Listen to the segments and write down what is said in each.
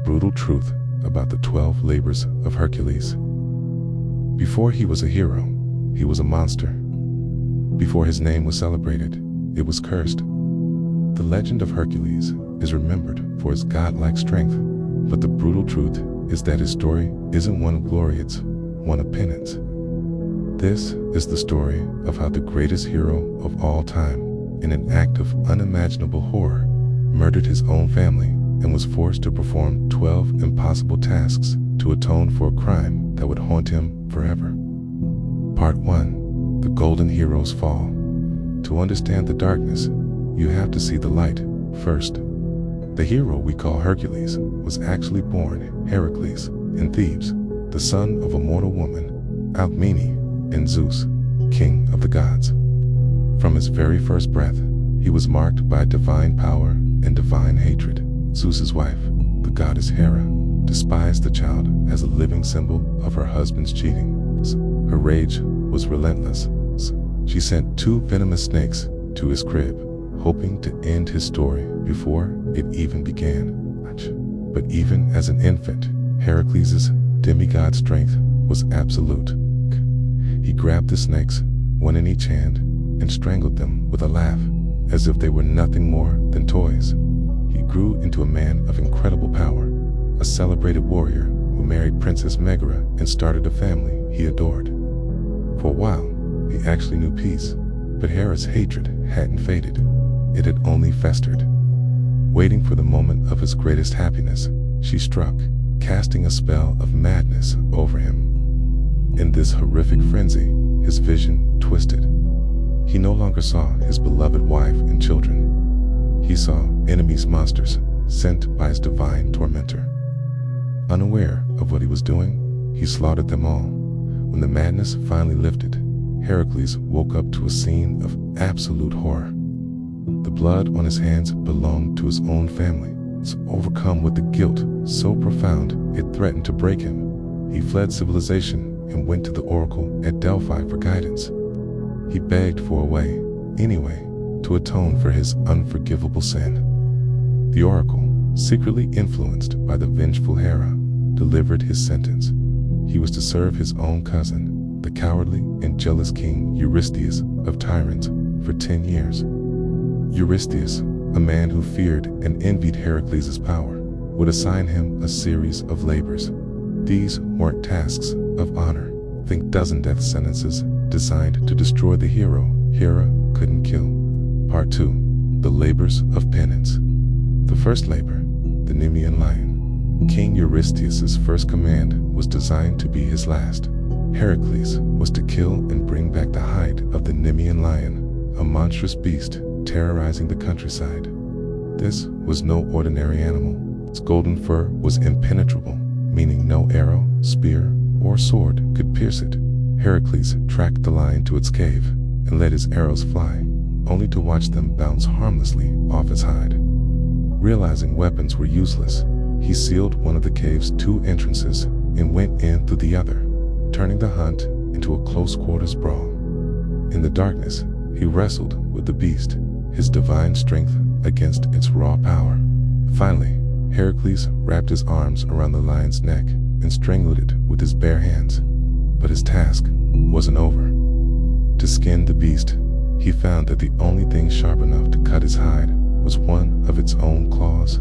brutal truth about the 12 labors of Hercules. Before he was a hero, he was a monster. Before his name was celebrated, it was cursed. The legend of Hercules is remembered for his godlike strength, but the brutal truth is that his story isn't one of glory, it's one of penance. This is the story of how the greatest hero of all time, in an act of unimaginable horror, murdered his own family and was forced to perform 12 impossible tasks to atone for a crime that would haunt him forever. Part 1. The Golden Hero's Fall. To understand the darkness, you have to see the light first. The hero we call Hercules was actually born Heracles in Thebes, the son of a mortal woman, Alcmene, and Zeus, king of the gods. From his very first breath, he was marked by divine power and divine hatred. Zeus's wife, the goddess Hera, despised the child as a living symbol of her husband's cheating. Her rage was relentless. She sent 2 venomous snakes to his crib, hoping to end his story before it even began. But even as an infant, Heracles' demigod strength was absolute. He grabbed the snakes, one in each hand, and strangled them with a laugh, as if they were nothing more than toys. He grew into a man of incredible power, a celebrated warrior who married Princess Megara and started a family he adored. For a while, he actually knew peace, but Hera's hatred hadn't faded. It had only festered. Waiting for the moment of his greatest happiness, she struck, casting a spell of madness over him. In this horrific frenzy, his vision twisted. He no longer saw his beloved wife and children. He saw enemies, monsters, sent by his divine tormentor. Unaware of what he was doing, he slaughtered them all. When the madness finally lifted, Heracles woke up to a scene of absolute horror. The blood on his hands belonged to his own family. Overcome with the guilt so profound it threatened to break him, he fled civilization and went to the oracle at Delphi for guidance. He begged for a way, anyway, to atone for his unforgivable sin. The oracle, secretly influenced by the vengeful Hera, delivered his sentence. He was to serve his own cousin, the cowardly and jealous king Eurystheus of Tyrants, for 10 years. Eurystheus, a man who feared and envied Heracles' power, would assign him a series of labors. These weren't tasks of honor. Think dozen death sentences designed to destroy the hero Hera couldn't kill. Part 2. The Labors of Penance. The first labor, the Nemean lion. King Eurystheus' first command was designed to be his last. Heracles was to kill and bring back the hide of the Nemean lion, a monstrous beast terrorizing the countryside. This was no ordinary animal. Its golden fur was impenetrable, meaning no arrow, spear, or sword could pierce it. Heracles tracked the lion to its cave and let his arrows fly, only to watch them bounce harmlessly off its hide. Realizing weapons were useless, he sealed one of the cave's 2 entrances and went in through the other, turning the hunt into a close-quarters brawl. In the darkness, he wrestled with the beast, his divine strength against its raw power. Finally, Heracles wrapped his arms around the lion's neck and strangled it with his bare hands. But his task wasn't over. To skin the beast, he found that the only thing sharp enough to cut his hide was one of its own claws.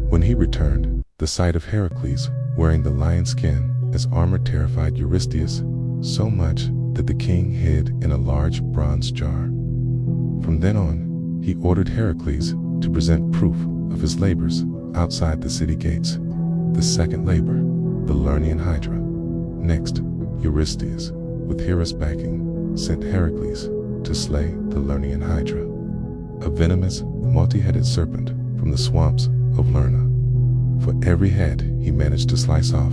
When he returned, the sight of Heracles wearing the lion's skin as armor terrified Eurystheus so much that the king hid in a large bronze jar. From then on, he ordered Heracles to present proof of his labors outside the city gates. The second labor, the Lernaean Hydra. Next, Eurystheus, with Hera's backing, sent Heracles to slay the Lernaean Hydra, a venomous, multi-headed serpent from the swamps of Lerna. For every head he managed to slice off,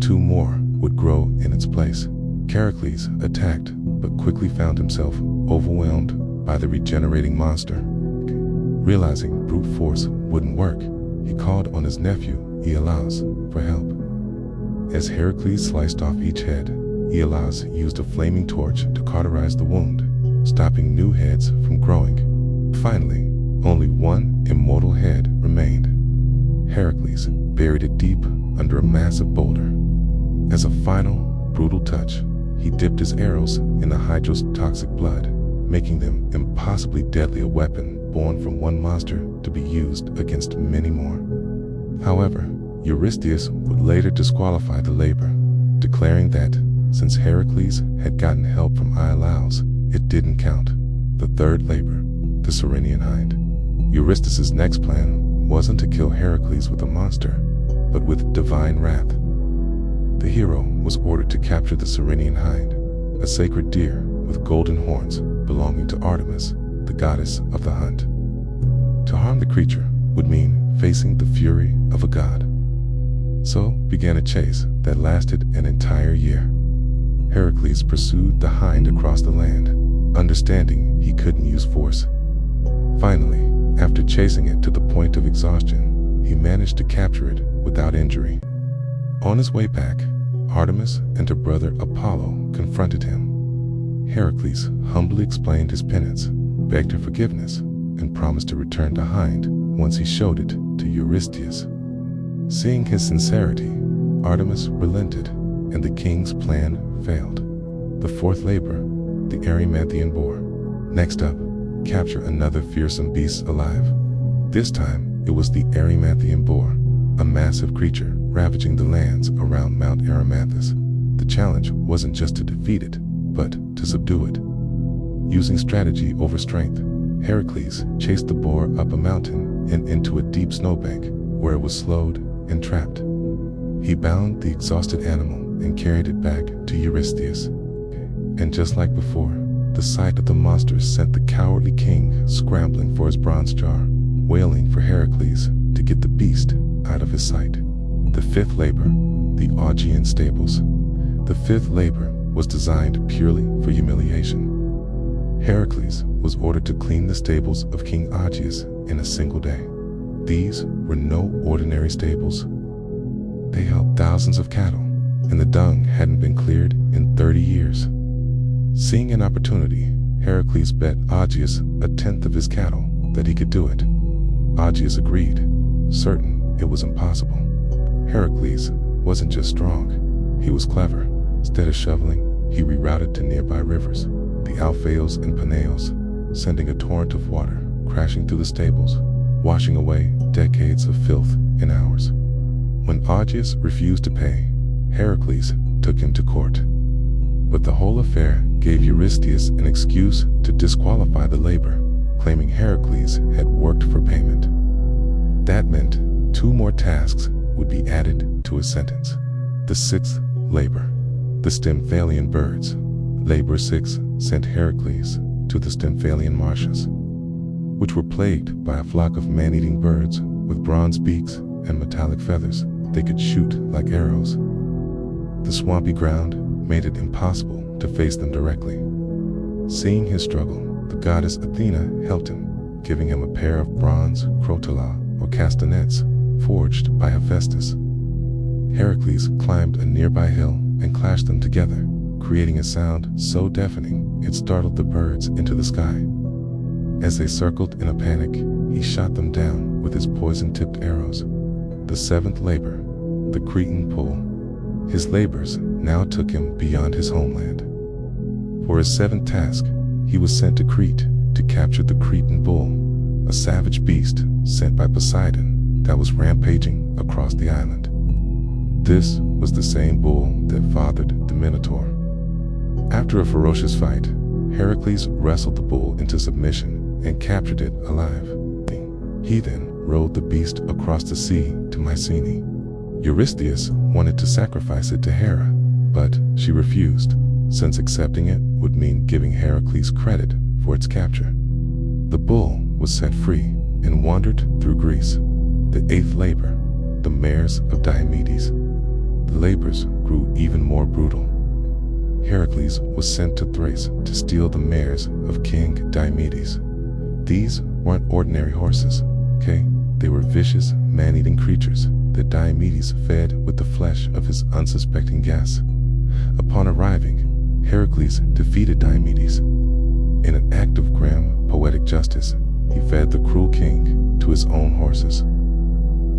2 more would grow in its place. Heracles attacked, but quickly found himself overwhelmed by the regenerating monster. Realizing brute force wouldn't work, he called on his nephew, Iolaus, for help. As Heracles sliced off each head, Iolaus used a flaming torch to cauterize the wound, stopping new heads from growing. Finally, only one immortal head remained. Heracles buried it deep under a massive boulder. As a final, brutal touch, he dipped his arrows in the Hydra's toxic blood, making them impossibly deadly, a weapon born from one monster to be used against many more. However, Eurystheus would later disqualify the labor, declaring that, since Heracles had gotten help from Iolaus, it didn't count. The third labor, the Ceryneian hind. Eurystheus' next plan wasn't to kill Heracles with a monster, but with divine wrath. The hero was ordered to capture the Ceryneian hind, a sacred deer with golden horns belonging to Artemis, the goddess of the hunt. To harm the creature would mean facing the fury of a god. So began a chase that lasted an entire year. Heracles pursued the hind across the land, understanding he couldn't use force. Finally, after chasing it to the point of exhaustion, he managed to capture it without injury. On his way back, Artemis and her brother Apollo confronted him. Heracles humbly explained his penance, begged her forgiveness, and promised to return the hind once he showed it to Eurystheus. Seeing his sincerity, Artemis relented, and the king's plan failed. The fourth labor, the Erymanthian boar. Next up, capture another fearsome beast alive. This time, it was the Erymanthian boar, a massive creature ravaging the lands around Mount Erymanthus. The challenge wasn't just to defeat it, but to subdue it. Using strategy over strength, Heracles chased the boar up a mountain and into a deep snowbank, where it was slowed and trapped. He bound the exhausted animal and carried it back to Eurystheus. And just like before, the sight of the monster sent the cowardly king scrambling for his bronze jar, wailing for Heracles to get the beast out of his sight. The fifth labor, the Aegean stables. The fifth labor was designed purely for humiliation. Heracles was ordered to clean the stables of King Aegeus in a single day. These were no ordinary stables. They held thousands of cattle, and the dung hadn't been cleared in 30 years. Seeing an opportunity, Heracles bet Aegeus a tenth of his cattle that he could do it. Aegeus agreed, certain it was impossible. Heracles wasn't just strong, he was clever. Instead of shoveling, he rerouted to nearby rivers, the Alpheus and Peneus, sending a torrent of water crashing through the stables, washing away decades of filth in hours. When Aegeus refused to pay, Heracles took him to court. But the whole affair gave Eurystheus an excuse to disqualify the labor, claiming Heracles had worked for payment. That meant 2 more tasks would be added to his sentence. The sixth labor, the Stymphalian birds. Labor 6 sent Heracles to the Stymphalian marshes, which were plagued by a flock of man-eating birds with bronze beaks and metallic feathers. They could shoot like arrows. The swampy ground made it impossible to face them directly. Seeing his struggle, the goddess Athena helped him, giving him a pair of bronze crotala or castanets forged by Hephaestus. Heracles climbed a nearby hill and clashed them together, creating a sound so deafening it startled the birds into the sky. As they circled in a panic, he shot them down with his poison-tipped arrows. The seventh labor, the Cretan pull. His labors now took him beyond his homeland. For his seventh task, he was sent to Crete to capture the Cretan bull, a savage beast sent by Poseidon that was rampaging across the island. This was the same bull that fathered the Minotaur. After a ferocious fight, Heracles wrestled the bull into submission and captured it alive. He then rode the beast across the sea to Mycenae. Eurystheus wanted to sacrifice it to Hera, but she refused, since accepting it would mean giving Heracles credit for its capture. The bull was set free and wandered through Greece. The eighth labor, the mares of Diomedes. The labors grew even more brutal. Heracles was sent to Thrace to steal the mares of King Diomedes. These weren't ordinary horses, okay? They were vicious, man-eating creatures that Diomedes fed with the flesh of his unsuspecting guests. Upon arriving, Heracles defeated Diomedes. In an act of grim, poetic justice, he fed the cruel king to his own horses.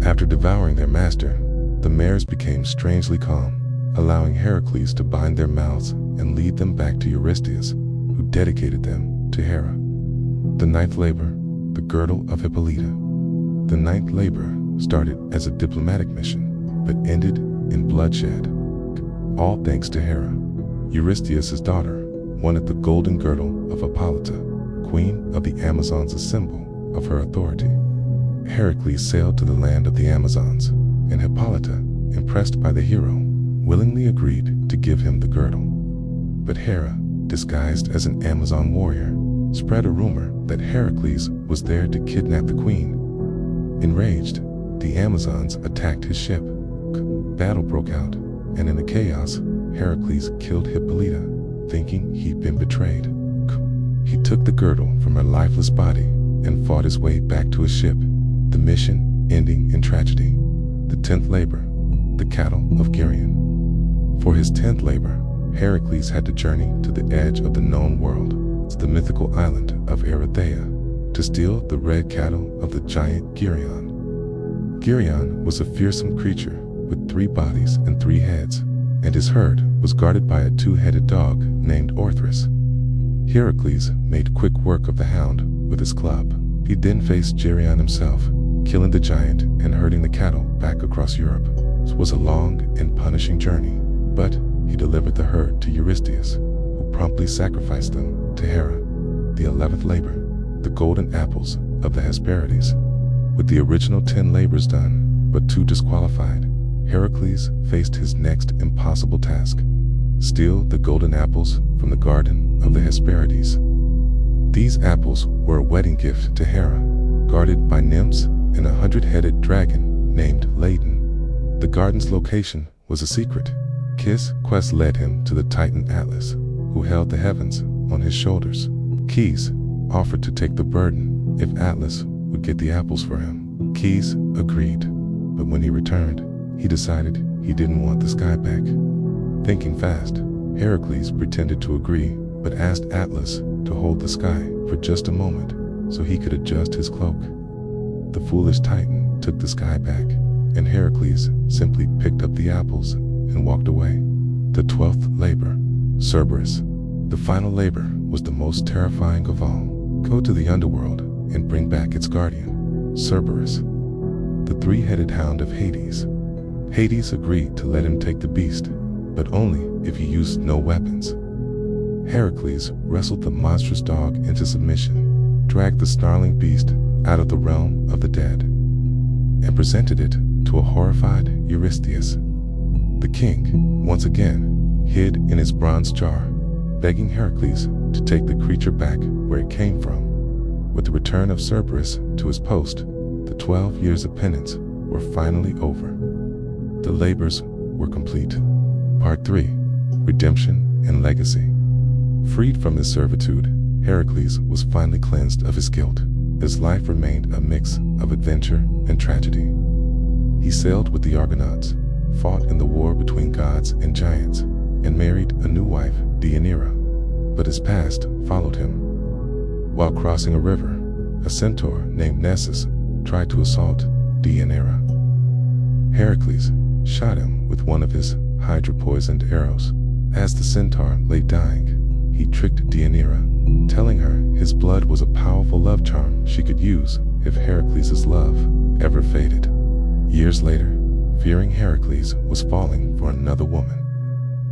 After devouring their master, the mares became strangely calm, allowing Heracles to bind their mouths and lead them back to Eurystheus, who dedicated them to Hera. The ninth labor, the girdle of Hippolyta. The ninth labor started as a diplomatic mission, but ended in bloodshed. All thanks to Hera. Eurystheus' daughter wanted the golden girdle of Hippolyta, queen of the Amazons, a symbol of her authority. Heracles sailed to the land of the Amazons, and Hippolyta, impressed by the hero, willingly agreed to give him the girdle. But Hera, disguised as an Amazon warrior, spread a rumor that Heracles was there to kidnap the queen. Enraged, the Amazons attacked his ship. Battle broke out, and in the chaos, Heracles killed Hippolyta, thinking he'd been betrayed. He took the girdle from her lifeless body and fought his way back to his ship, the mission ending in tragedy. The 10th labor, the cattle of Geryon. For his 10th labor, Heracles had to journey to the edge of the known world, to the mythical island of Erythea, to steal the red cattle of the giant Geryon. Geryon was a fearsome creature with 3 bodies and 3 heads, and his herd was guarded by a 2-headed dog named Orthrus. Heracles made quick work of the hound with his club. He then faced Geryon himself, killing the giant and herding the cattle back across Europe. It was a long and punishing journey, but he delivered the herd to Eurystheus, who promptly sacrificed them to Hera. The 11th labor, the golden apples of the Hesperides. With the original 10 labors done, but 2 disqualified, Heracles faced his next impossible task: steal the golden apples from the garden of the Hesperides. These apples were a wedding gift to Hera, guarded by nymphs and a 100-headed dragon named Ladon. The garden's location was a secret. His quest led him to the Titan Atlas, who held the heavens on his shoulders. Keys offered to take the burden if Atlas would get the apples for him. Keys agreed, but when he returned, he decided he didn't want the sky back. Thinking fast, Heracles pretended to agree, but asked Atlas to hold the sky for just a moment so he could adjust his cloak. The foolish Titan took the sky back, and Heracles simply picked up the apples and walked away. The 12th labor, Cerberus. The final labor was the most terrifying of all. Go to the underworld and bring back its guardian, Cerberus, the 3-headed hound of Hades. Hades agreed to let him take the beast, but only if he used no weapons. Heracles wrestled the monstrous dog into submission, dragged the snarling beast out of the realm of the dead, and presented it to a horrified Eurystheus. The king, once again, hid in his bronze jar, begging Heracles to take the creature back where it came from. With the return of Cerberus to his post, the 12 years of penance were finally over. The labors were complete. Part 3. Redemption and Legacy. Freed from his servitude, Heracles was finally cleansed of his guilt. His life remained a mix of adventure and tragedy. He sailed with the Argonauts, fought in the war between gods and giants, and married a new wife, Deianira. But his past followed him. While crossing a river, a centaur named Nessus tried to assault Deianira. Heracles shot him with one of his hydra-poisoned arrows. As the centaur lay dying, he tricked Deianira, telling her his blood was a powerful love charm she could use if Heracles' love ever faded. Years later, fearing Heracles was falling for another woman,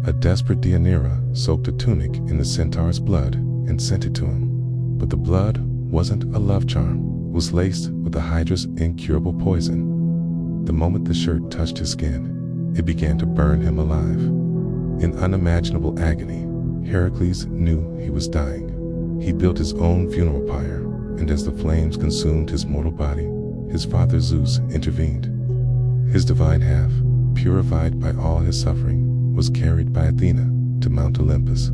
a desperate Deianira soaked a tunic in the centaur's blood and sent it to him. But the blood wasn't a love charm, it was laced with the hydra's incurable poison. The moment the shirt touched his skin, it began to burn him alive. In unimaginable agony, Heracles knew he was dying. He built his own funeral pyre, and as the flames consumed his mortal body, his father Zeus intervened. His divine half, purified by all his suffering, was carried by Athena to Mount Olympus.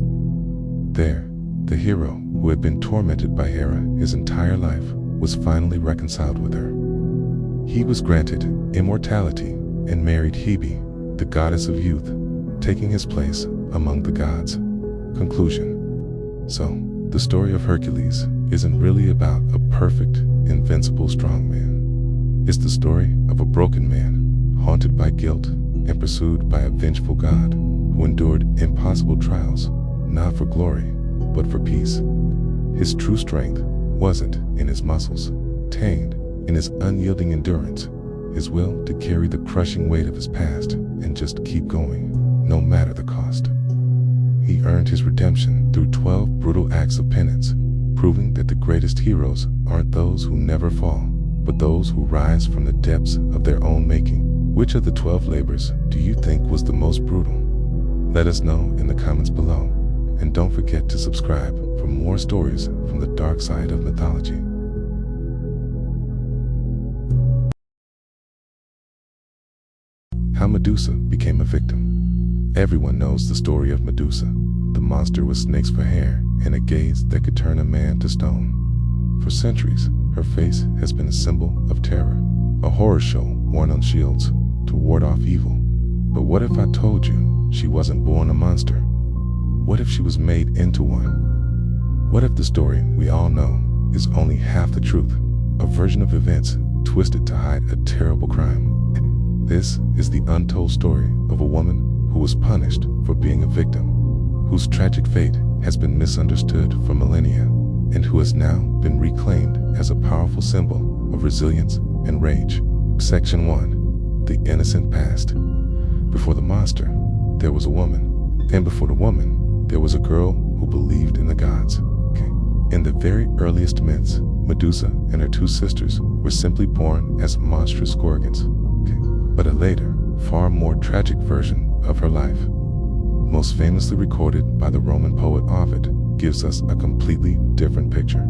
There, the hero who had been tormented by Hera his entire life was finally reconciled with her. He was granted immortality and married Hebe, the goddess of youth, taking his place among the gods. Conclusion. So, the story of Hercules isn't really about a perfect, invincible strongman. It's the story of a broken man, haunted by guilt and pursued by a vengeful God who endured impossible trials, not for glory, but for peace. His true strength wasn't in his muscles, tamed in his unyielding endurance, his will to carry the crushing weight of his past and just keep going, no matter the cost. He earned his redemption through 12 brutal acts of penance, proving that the greatest heroes aren't those who never fall, but those who rise from the depths of their own making. Which of the 12 labors do you think was the most brutal? Let us know in the comments below, and don't forget to subscribe for more stories from the dark side of mythology. How Medusa became a victim. Everyone knows the story of Medusa, the monster with snakes for hair and a gaze that could turn a man to stone. For centuries, her face has been a symbol of terror, a horror show worn on shields to ward off evil. But what if I told you she wasn't born a monster? What if she was made into one? What if the story we all know is only half the truth, a version of events twisted to hide a terrible crime? This is the untold story of a woman who was punished for being a victim, whose tragic fate has been misunderstood for millennia, and who has now been reclaimed as a powerful symbol of resilience and rage. Section 1. The innocent past. Before the monster, there was a woman, and before the woman, there was a girl who believed in the gods. In the very earliest myths, Medusa and her two sisters were simply born as monstrous gorgons. But a later, far more tragic version of her life, most famously recorded by the Roman poet Ovid, gives us a completely different picture.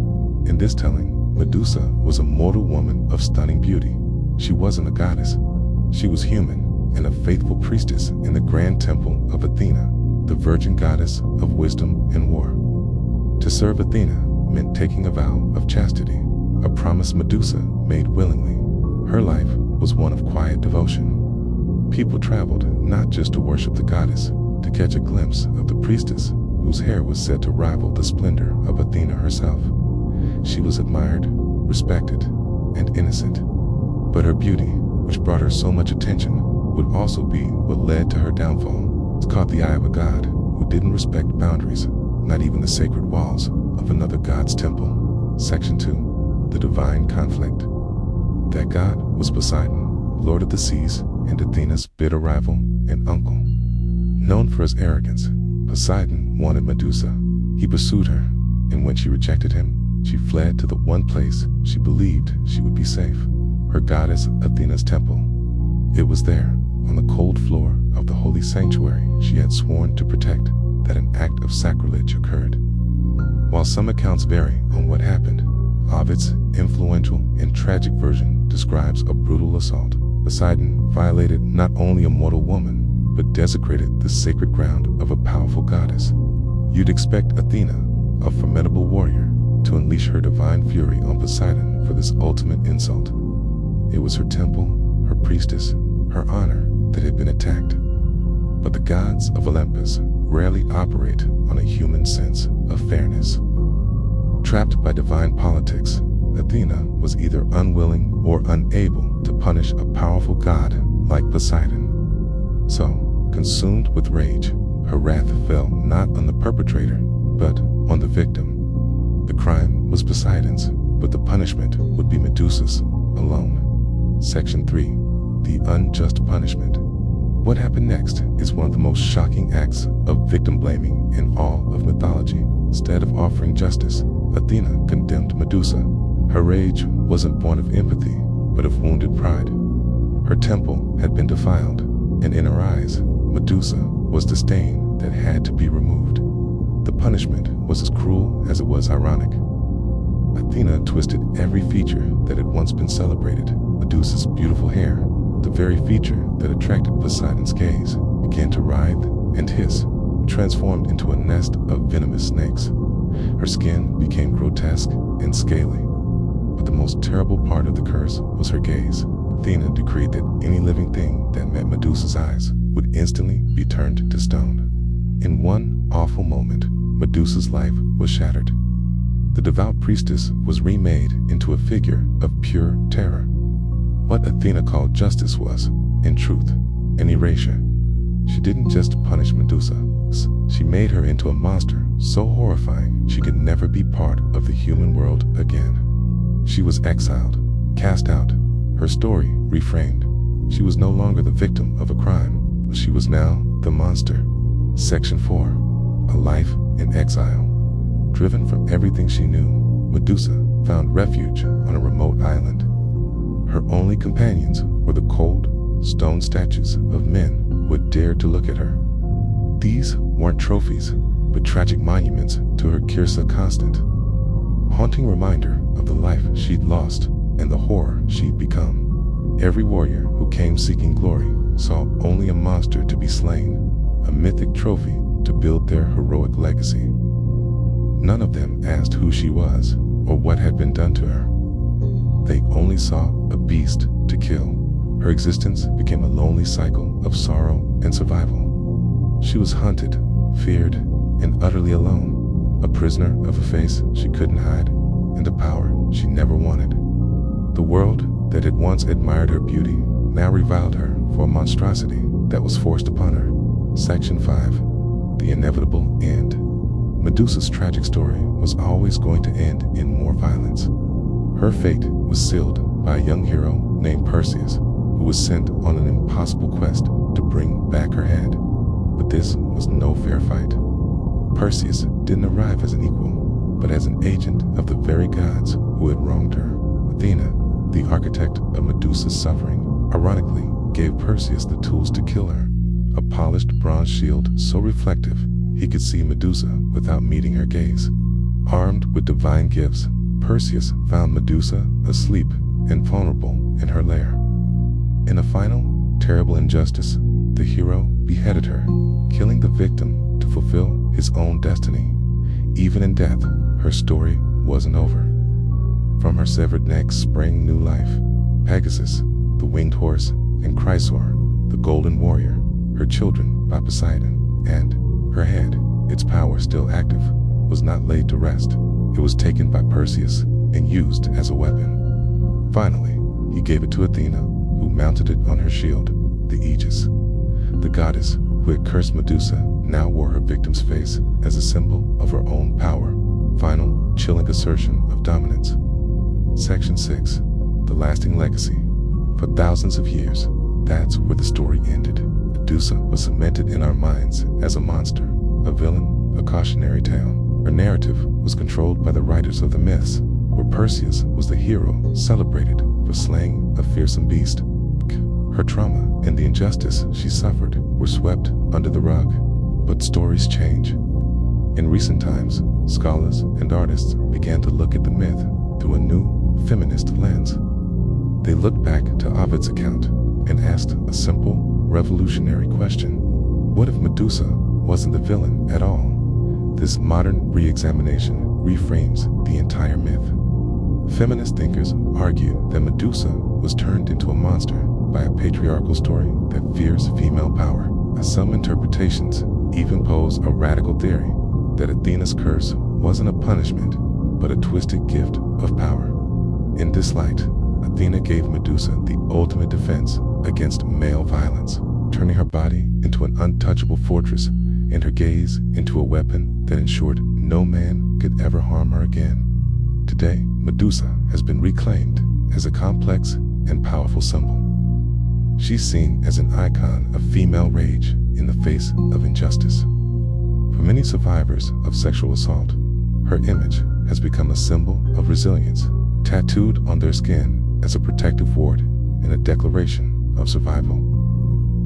In this telling, Medusa was a mortal woman of stunning beauty. She wasn't a goddess. She was human and a faithful priestess in the grand temple of Athena, the virgin goddess of wisdom and war. To serve Athena meant taking a vow of chastity, a promise Medusa made willingly. Her life was one of quiet devotion. People traveled not just to worship the goddess, to catch a glimpse of the priestess whose hair was said to rival the splendor of Athena herself. She was admired, respected, and innocent. But her beauty, which brought her so much attention, would also be what led to her downfall. It caught the eye of a god who didn't respect boundaries, not even the sacred walls of another god's temple. Section 2. The divine conflict. That god was Poseidon, lord of the seas and Athena's bitter rival and uncle. Known for his arrogance, Poseidon wanted Medusa. He pursued her, and when she rejected him, she fled to the one place she believed she would be safe, her goddess Athena's temple. It was there, on the cold floor of the holy sanctuary she had sworn to protect, that an act of sacrilege occurred. While some accounts vary on what happened, Ovid's influential and tragic version describes a brutal assault. Poseidon violated not only a mortal woman, but desecrated the sacred ground of a powerful goddess. You'd expect Athena, a formidable warrior, to unleash her divine fury on Poseidon for this ultimate insult. It was her temple, her priestess, her honor that had been attacked. But the gods of Olympus rarely operate on a human sense of fairness. Trapped by divine politics, Athena was either unwilling or unable to punish a powerful god like Poseidon. So, consumed with rage, her wrath fell not on the perpetrator, but on the victim. The crime was Poseidon's, but the punishment would be Medusa's alone. Section 3. The unjust punishment. What happened next is one of the most shocking acts of victim blaming in all of mythology. Instead of offering justice, Athena condemned Medusa. Her rage wasn't born of empathy, but of wounded pride. Her temple had been defiled, and in her eyes, Medusa was the stain that had to be removed. The punishment was as cruel as it was ironic. Athena twisted every feature that had once been celebrated. Medusa's beautiful hair, the very feature that attracted Poseidon's gaze, began to writhe and hiss, transformed into a nest of venomous snakes. Her skin became grotesque and scaly. But the most terrible part of the curse was her gaze. Athena decreed that any living thing that met Medusa's eyes would instantly be turned to stone. In one awful moment, Medusa's life was shattered. The devout priestess was remade into a figure of pure terror. What Athena called justice was, in truth, an erasure. She didn't just punish Medusa, she made her into a monster so horrifying she could never be part of the human world again. She was exiled, cast out, her story reframed. She was no longer the victim of a crime, she was now the monster. Section 4. A life in exile. Driven from everything she knew, Medusa found refuge on a remote island. Her only companions were the cold, stone statues of men who had dared to look at her. These weren't trophies, but tragic monuments to her Kirsa constant. Haunting reminder of the life she'd lost and the horror she'd become. Every warrior who came seeking glory saw only a monster to be slain, a mythic trophy to build their heroic legacy. None of them asked who she was or what had been done to her. They only saw a beast to kill. Her existence became a lonely cycle of sorrow and survival. She was hunted, feared, and utterly alone, a prisoner of a face she couldn't hide and a power she never wanted. The world that had once admired her beauty now reviled her for a monstrosity that was forced upon her. Section 5. The inevitable end. Medusa's tragic story was always going to end in more violence. Her fate was sealed by a young hero named Perseus, who was sent on an impossible quest to bring back her head. But this was no fair fight. Perseus didn't arrive as an equal, but as an agent of the very gods who had wronged her. Athena, the architect of Medusa's suffering, ironically gave Perseus the tools to kill her, a polished bronze shield so reflective he could see Medusa without meeting her gaze. Armed with divine gifts, Perseus found Medusa asleep and vulnerable in her lair. In a final, terrible injustice, the hero beheaded her, killing the victim to fulfill his own destiny. Even in death, her story wasn't over. From her severed neck sprang new life. Pegasus, the winged horse, and Chrysaor, the golden warrior, her children by Poseidon, and her head, its power still active, was not laid to rest. It was taken by Perseus and used as a weapon. Finally, he gave it to Athena, who mounted it on her shield, the Aegis. The goddess who had cursed Medusa now wore her victim's face as a symbol of her own power. Final, chilling assertion of dominance. Section 6. The lasting legacy. For thousands of years, that's where the story ended. Medusa was cemented in our minds as a monster, a villain, a cautionary tale. Her narrative was controlled by the writers of the myths, where Perseus was the hero celebrated for slaying a fearsome beast. Her trauma and the injustice she suffered were swept under the rug. But stories change. In recent times, scholars and artists began to look at the myth through a new feminist lens. They looked back to Ovid's account and asked a simple, revolutionary question. What if Medusa wasn't the villain at all? This modern re-examination reframes the entire myth. Feminist thinkers argue that Medusa was turned into a monster by a patriarchal story that fears female power. Some interpretations even pose a radical theory that Athena's curse wasn't a punishment, but a twisted gift of power. In this light, Athena gave Medusa the ultimate defense against male violence, turning her body into an untouchable fortress and her gaze into a weapon that ensured no man could ever harm her again. Today, Medusa has been reclaimed as a complex and powerful symbol. She's seen as an icon of female rage in the face of injustice. For many survivors of sexual assault, her image has become a symbol of resilience, tattooed on their skin as a protective ward and a declaration of survival.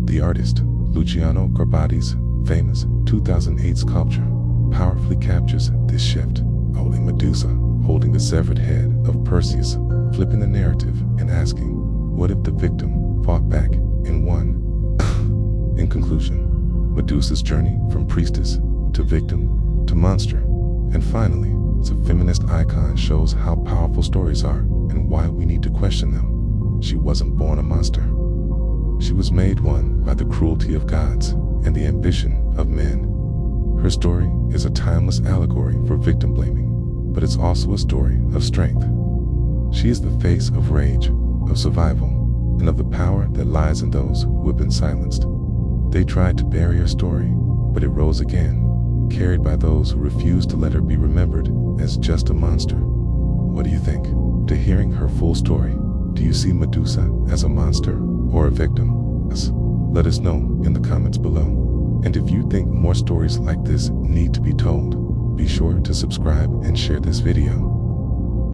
The artist Luciano Garbati's famous 2008 sculpture powerfully captures this shift, holding Medusa, holding the severed head of Perseus, flipping the narrative and asking, what if the victim fought back and won? In conclusion, Medusa's journey from priestess to victim to monster, and finally, as a feminist icon, shows how powerful stories are and why we need to question them. She wasn't born a monster. She was made one by the cruelty of gods and the ambition of men. Her story is a timeless allegory for victim blaming, but it's also a story of strength. She is the face of rage, of survival, and of the power that lies in those who have been silenced. They tried to bury her story, but it rose again, carried by those who refused to let her be remembered as just a monster. What do you think? To hearing her full story, do you see Medusa as a monster or a victim? Let us know in the comments below. And if you think more stories like this need to be told, be sure to subscribe and share this video.